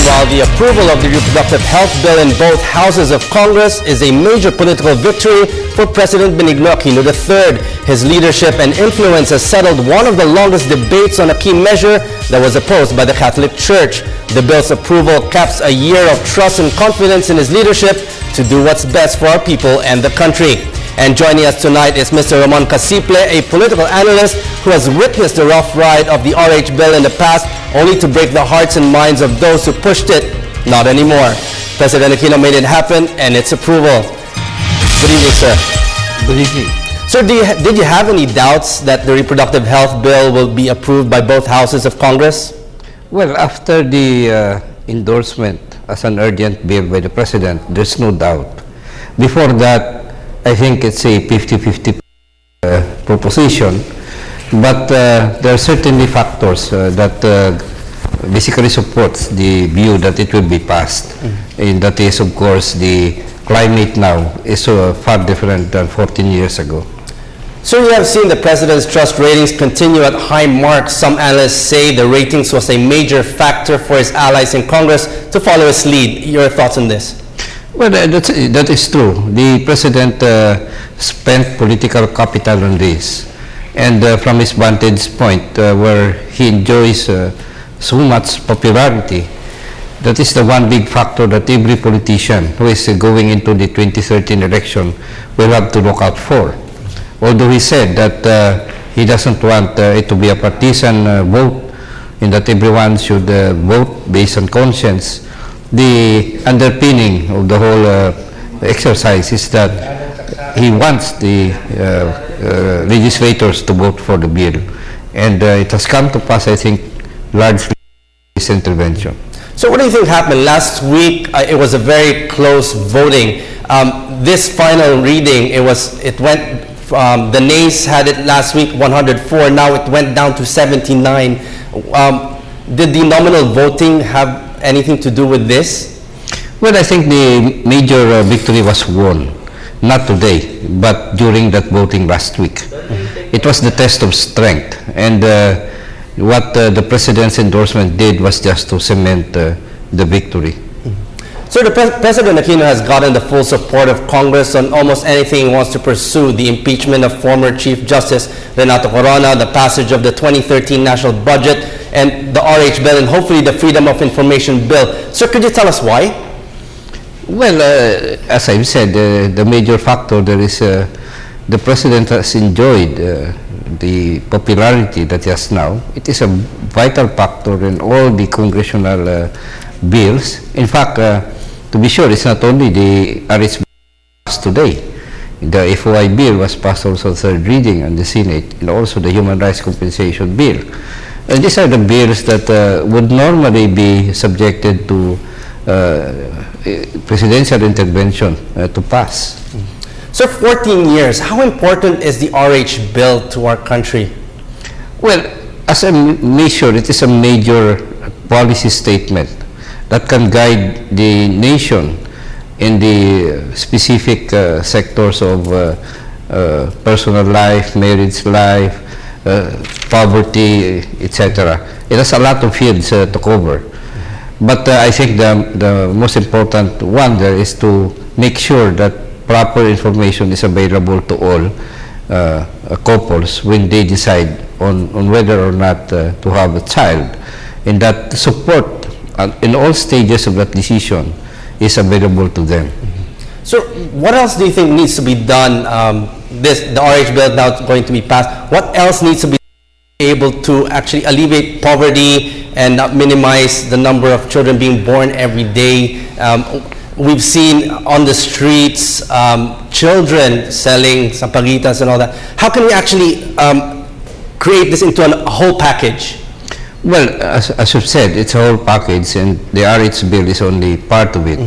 While the approval of the reproductive health bill in both houses of Congress is a major political victory for President Benigno Aquino III, his leadership and influence has settled one of the longest debates on a key measure that was opposed by the Catholic Church. The bill's approval caps a year of trust and confidence in his leadership to do what's best for our people and the country. And joining us tonight is Mr. Ramon Casiple, a political analyst who has witnessed the rough ride of the RH bill in the past, only to break the hearts and minds of those who pushed it. Not anymore. President Aquino made it happen, and its approval. Good evening, sir. Good evening. Sir, did you have any doubts that the reproductive health bill will be approved by both houses of Congress? Well, after the endorsement as an urgent bill by the President, there's no doubt. Before that, I think it's a 50-50 proposition, but there are certainly factors that basically supports the view that it will be passed. And that is, of course, the climate now is far different than 14 years ago. So we have seen the President's trust ratings continue at high marks. Some analysts say the ratings was a major factor for his allies in Congress to follow his lead. Your thoughts on this? Well, that is true. The President spent political capital on this. And from his vantage point, where he enjoys so much popularity, that is the one big factor that every politician who is going into the 2013 election will have to look out for. Although he said that he doesn't want it to be a partisan vote, and that everyone should vote based on conscience, the underpinning of the whole exercise is that he wants the legislators to vote for the bill. And it has come to pass, I think, largely this intervention. So what do you think happened? Last week, it was a very close voting. This final reading, the nays had it last week, 104. Now it went down to 79. Did the nominal voting have anything to do with this? Well, I think the major victory was won, not today, but during that voting last week. It was the test of strength, and what the President's endorsement did was just to cement the victory. So the President Aquino has gotten the full support of Congress on almost anything he wants to pursue: the impeachment of former Chief Justice Renato Corona, the passage of the 2013 national budget, and the RH bill, and hopefully the Freedom of Information bill. Sir, could you tell us why? Well, as I've said, the major factor there is the President has enjoyed the popularity that he has now. It is a vital factor in all the congressional bills. In fact, to be sure, it's not only the RH bill passed today. The FOI bill was passed also third reading in the Senate, and also the Human Rights Compensation bill. And these are the bills that would normally be subjected to presidential intervention to pass. So 14 years, how important is the RH bill to our country? Well, as a measure, it is a major policy statement that can guide the nation in the specific sectors of personal life, marriage life, poverty, etc. It has a lot of fields to cover. But I think the most important one there is to make sure that proper information is available to all couples when they decide on whether or not to have a child, and that support in all stages of that decision is available to them. So what else do you think needs to be done? The RH bill now going to be passed. What else needs to be able to actually alleviate poverty and not minimize the number of children being born every day? We've seen on the streets children selling sampaguitas and all that. How can we actually create this into a whole package? Well, as you've said, it's a whole package, and the RH bill is only part of it.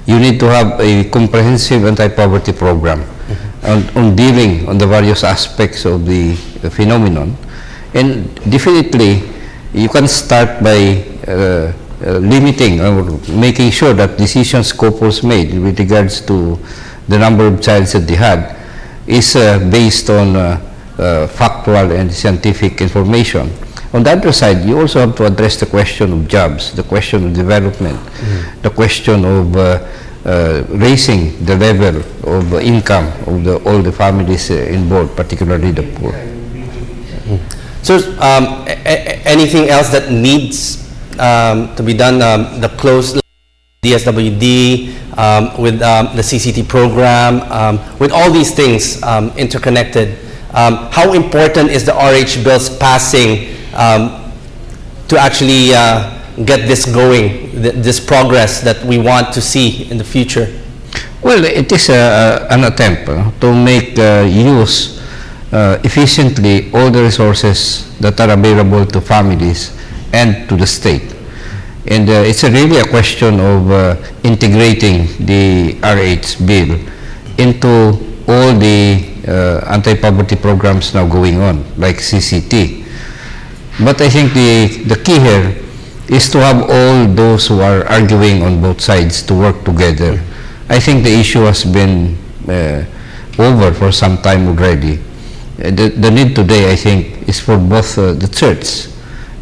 You need to have a comprehensive anti-poverty program on dealing on the various aspects of the phenomenon. And definitely, you can start by limiting or making sure that decisions couples made with regards to the number of children that they had is based on factual and scientific information. On the other side, you also have to address the question of jobs, the question of development, the question of raising the level of income of all the families involved, particularly the poor. So, anything else that needs to be done? The close DSWD, with the CCT program, with all these things interconnected. How important is the RH bill's passing to actually get this going, this progress that we want to see in the future? Well, it is an attempt to make use efficiently all the resources that are available to families and to the state. And it's really a question of integrating the RH bill into all the anti-poverty programs now going on, like CCT. But I think the key here is to have all those who are arguing on both sides to work together. I think the issue has been over for some time already. The need today, I think, is for both the church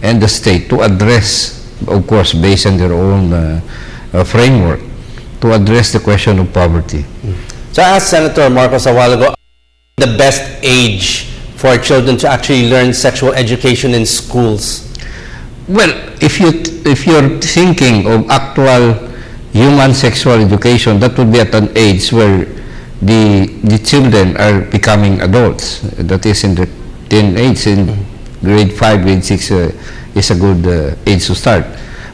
and the state to address, of course, based on their own framework, to address the question of poverty. So I asked Senator Marcos a while ago, the best age for children to actually learn sexual education in schools? Well, if you're thinking of actual human sexual education, that would be at an age where the children are becoming adults. That is in the teenage, in grade 5, grade 6 is a good age to start.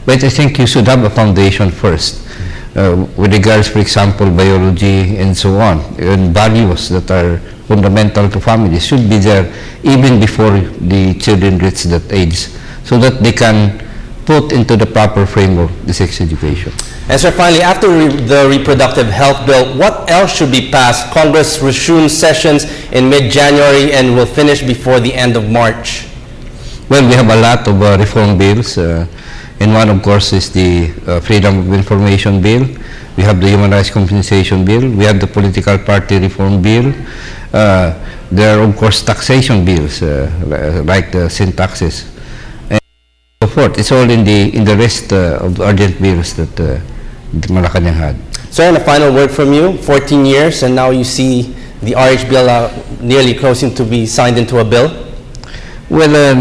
But I think you should have a foundation first with regards, for example, biology and so on, and values that are fundamental to families should be there even before the children reach that age, so that they can put into the proper framework the sex education. And sir, finally, after the reproductive health bill, what else should be passed? Congress resumes sessions in mid-January and will finish before the end of March. Well, we have a lot of reform bills, and one, of course, is the Freedom of Information Bill. We have the Human Rights Compensation Bill. We have the Political Party Reform Bill. There are, of course, taxation bills, like the sin taxes, and so forth. It's all in the rest of the urgent bills that Malacanang had. Sir, and a final word from you. 14 years, and now you see the RH bill nearly closing to be signed into a bill. Well,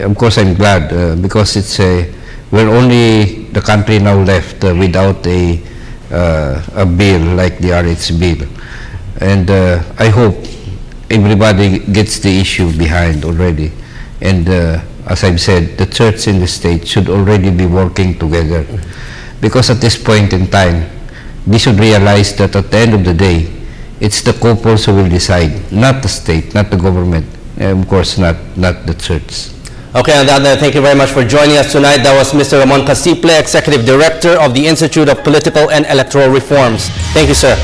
of course, I'm glad because it's we're only the country now left without a bill like the RH bill, and I hope everybody gets the issue behind already. And as I've said, the church and the state should already be working together, because at this point in time, we should realize that at the end of the day, it's the couples who will decide, not the state, not the government. Of course, not the church. Okay, on that note, thank you very much for joining us tonight. That was Mr. Ramon Casiple, Executive Director of the Institute of Political and Electoral Reforms. Thank you, sir.